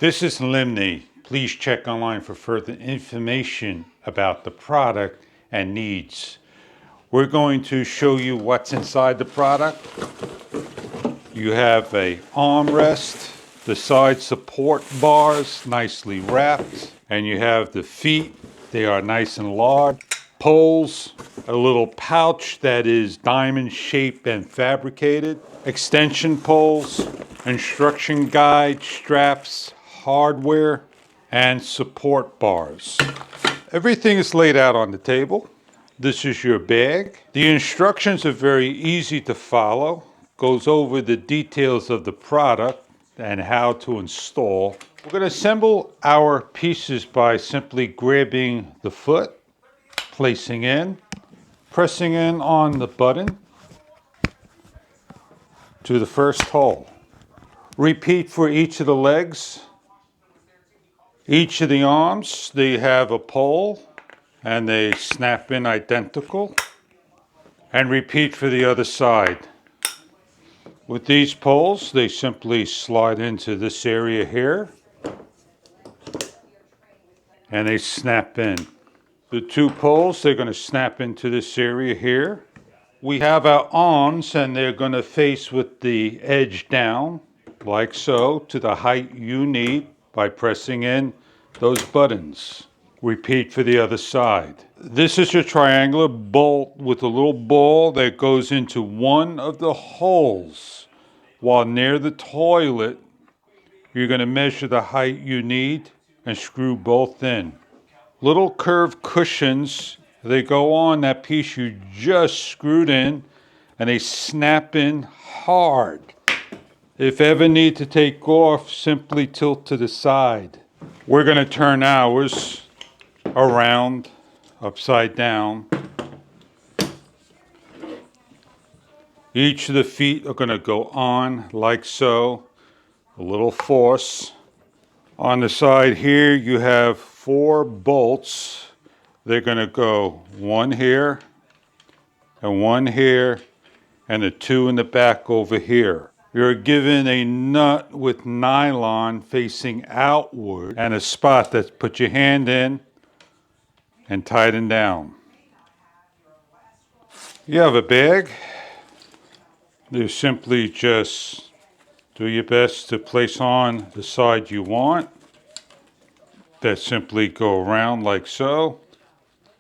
This is Limney. Please check online for further information about the product and needs. We're going to show you what's inside the product. You have a armrest, the side support bars nicely wrapped, and you have the feet. They are nice and large. Poles, a little pouch that is diamond shaped and fabricated. Extension poles, instruction guide, straps, hardware, and support bars. Everything is laid out on the table. This is your bag. The instructions are very easy to follow. Goes over the details of the product and how to install. We're going to assemble our pieces by simply grabbing the foot, placing in, pressing in on the button to the first hole. Repeat for each of the legs. Each of the arms, they have a pole and they snap in identical. And repeat for the other side. With these poles, they simply slide into this area here and they snap in. The two poles, they're going to snap into this area here. We have our arms and they're going to face with the edge down, like so, to the height you need by pressing in those buttons. Repeat for the other side. This is your triangular bolt with a little ball that goes into one of the holes. While near the toilet, you're going to measure the height you need and screw both in. Little curved cushions, they go on that piece you just screwed in and they snap in hard. If ever need to take off, simply tilt to the side. We're going to turn ours around, upside down. Each of the feet are going to go on like so. A little force. On the side here you have 4 bolts. They're going to go one here and one here and the 2 in the back over here. You're given a nut with nylon facing outward and a spot that put your hand in and tighten down. You have a bag. You simply just do your best to place on the side you want. That simply go around like so.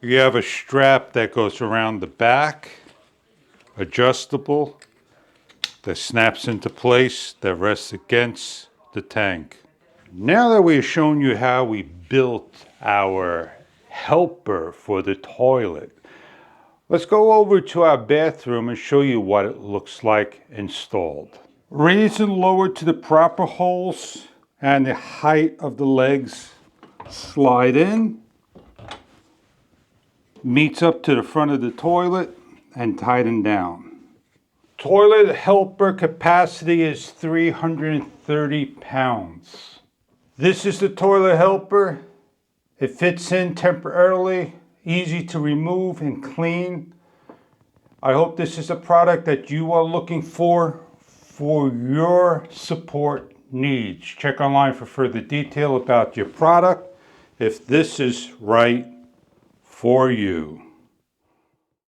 You have a strap that goes around the back, adjustable, that snaps into place, that rests against the tank. Now that we've shown you how we built our helper for the toilet, let's go over to our bathroom and show you what it looks like installed. Raise and lower to the proper holes and the height of the legs. Slide in, meets up to the front of the toilet and tighten down. Toilet helper capacity is 330 pounds. This is the toilet helper. It fits in temporarily, easy to remove and clean. I hope this is a product that you are looking for your support needs. Check online for further detail about your product if this is right for you.